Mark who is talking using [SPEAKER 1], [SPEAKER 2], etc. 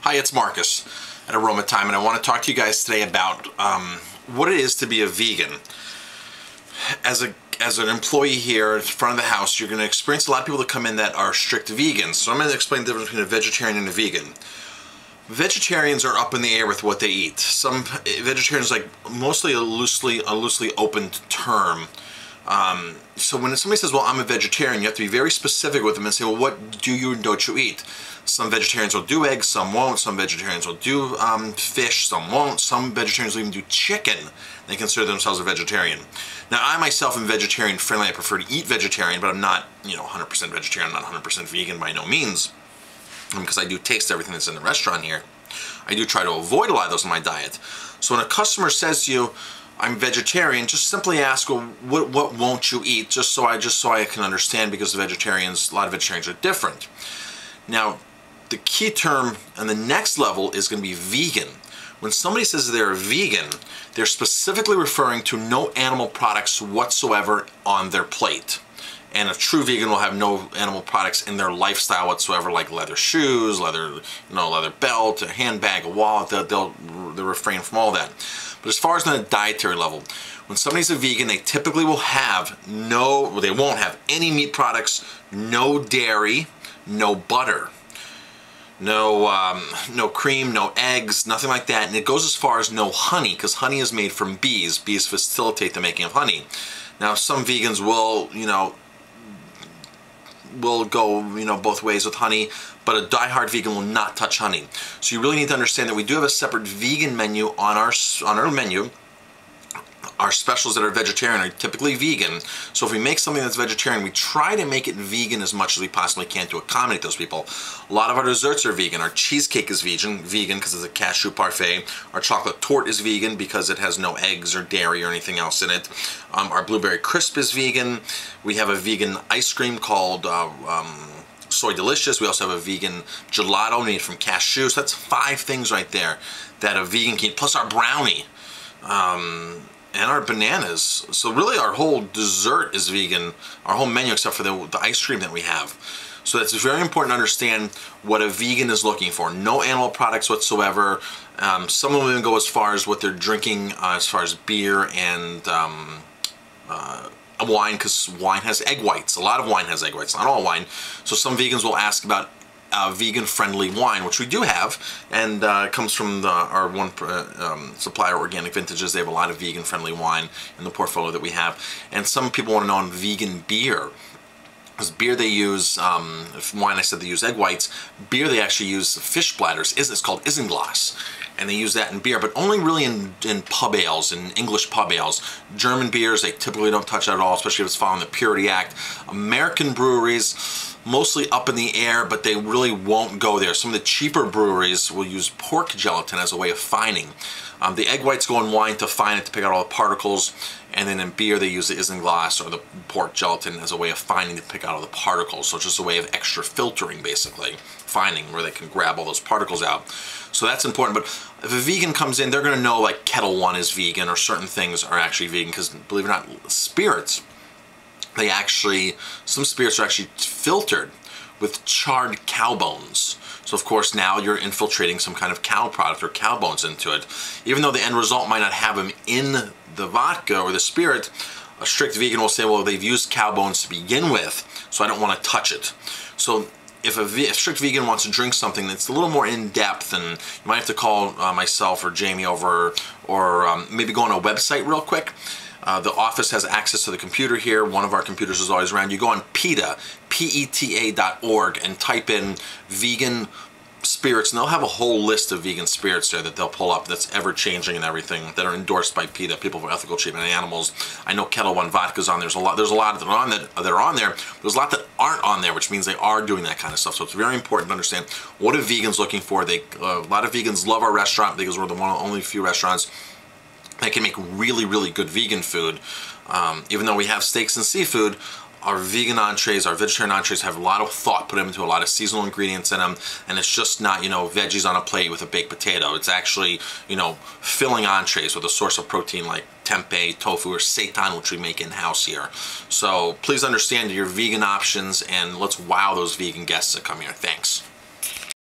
[SPEAKER 1] Hi, it's Marcus at Aroma Time, and I want to talk to you guys today about what it is to be a vegan. As an employee here in front of the house, you're going to experience a lot of people that come in that are strict vegans. So I'm going to explain the difference between a vegetarian and a vegan. Vegetarians are up in the air with what they eat. Some vegetarians like mostly a loosely opened term. So when somebody says, well, I'm a vegetarian, you have to be very specific with them and say, well, what do you and don't you eat? Some vegetarians will do eggs, some won't. Some vegetarians will do fish, some won't. Some vegetarians will even do chicken. They consider themselves a vegetarian. Now, I myself am vegetarian friendly. I prefer to eat vegetarian, but I'm not, 100% vegetarian. I'm not 100% vegan by no means, because I do taste everything that's in the restaurant here. I do try to avoid a lot of those in my diet. So when a customer says to you, I'm vegetarian, just simply ask, well, what won't you eat? Just so I can understand, because a lot of vegetarians are different. Now, the key term on the next level is going to be vegan. When somebody says they're a vegan, they're specifically referring to no animal products whatsoever on their plate. And a true vegan will have no animal products in their lifestyle whatsoever, like leather shoes, leather belt, a handbag, a wallet. They'll refrain from all that. But as far as on a dietary level, when somebody's a vegan, they typically will have they won't have any meat products, no dairy, no butter, no cream, no eggs, nothing like that. And it goes as far as no honey, because honey is made from bees. Bees facilitate the making of honey. Now, some vegans will go both ways with honey, but a diehard vegan will not touch honey. So you really need to understand that we do have a separate vegan menu on our menu. Our specials that are vegetarian are typically vegan. So if we make something that's vegetarian, we try to make it vegan as much as we possibly can to accommodate those people. A lot of our desserts are vegan. Our cheesecake is vegan because it's a cashew parfait. Our chocolate torte is vegan because it has no eggs or dairy or anything else in it. Our blueberry crisp is vegan. We have a vegan ice cream called Soy Delicious. We also have a vegan gelato made from cashews. So that's 5 things right there that a vegan can eat, plus our brownie. And our bananas. So really our whole dessert is vegan, our whole menu except for the ice cream that we have. So it's very important to understand what a vegan is looking for. No animal products whatsoever. Some of them go as far as what they're drinking, as far as beer and wine, because wine has egg whites. A lot of wine has egg whites, not all wine. So some vegans will ask about vegan-friendly wine, which we do have, and it comes from our one supplier, Organic Vintages. They have a lot of vegan-friendly wine in the portfolio that we have. And some people want to know on vegan beer. Because beer they use, if wine I said they use egg whites, beer they actually use fish bladders. It's called isinglass. And they use that in beer, but only really in pub ales, in English pub ales. German beers, they typically don't touch that at all, especially if it's following the Purity Act. American breweries, mostly up in the air, but they really won't go there. Some of the cheaper breweries will use pork gelatin as a way of fining. The egg whites go in wine to fine it, to pick out all the particles, and then in beer they use the isinglass or the pork gelatin as a way of fining to pick out all the particles. So it's just a way of extra filtering, basically, fining, where they can grab all those particles out. So that's important. But if a vegan comes in, they're going to know like Kettle One is vegan, or certain things are actually vegan, because believe it or not, spirits, some spirits are actually filtered with charred cow bones. So of course now you're infiltrating some kind of cow product or cow bones into it. Even though the end result might not have them in the vodka or the spirit, a strict vegan will say, well, they've used cow bones to begin with, so I don't want to touch it. So if a strict vegan wants to drink something that's a little more in-depth, and you might have to call myself or Jamie over, or maybe go on a website real quick. The office has access to the computer here. One of our computers is always around. You go on PETA, PETA.org, and type in vegan spirits, and they'll have a whole list of vegan spirits there that they'll pull up that's ever-changing and everything, that are endorsed by PETA, People for Ethical Treatment of Animals. I know Kettle One vodka's on there. There's a lot that are on there. There's a lot that aren't on there, which means they are doing that kind of stuff. So it's very important to understand what are vegans looking for. A lot of vegans love our restaurant because we're one of the only few restaurants that can make really, really good vegan food. Even though we have steaks and seafood, our vegan entrees, our vegetarian entrees have a lot of thought put into a lot of seasonal ingredients in them, and it's just not, veggies on a plate with a baked potato. It's actually, filling entrees with a source of protein like tempeh, tofu, or seitan, which we make in-house here. So please understand your vegan options, and let's wow those vegan guests that come here. Thanks.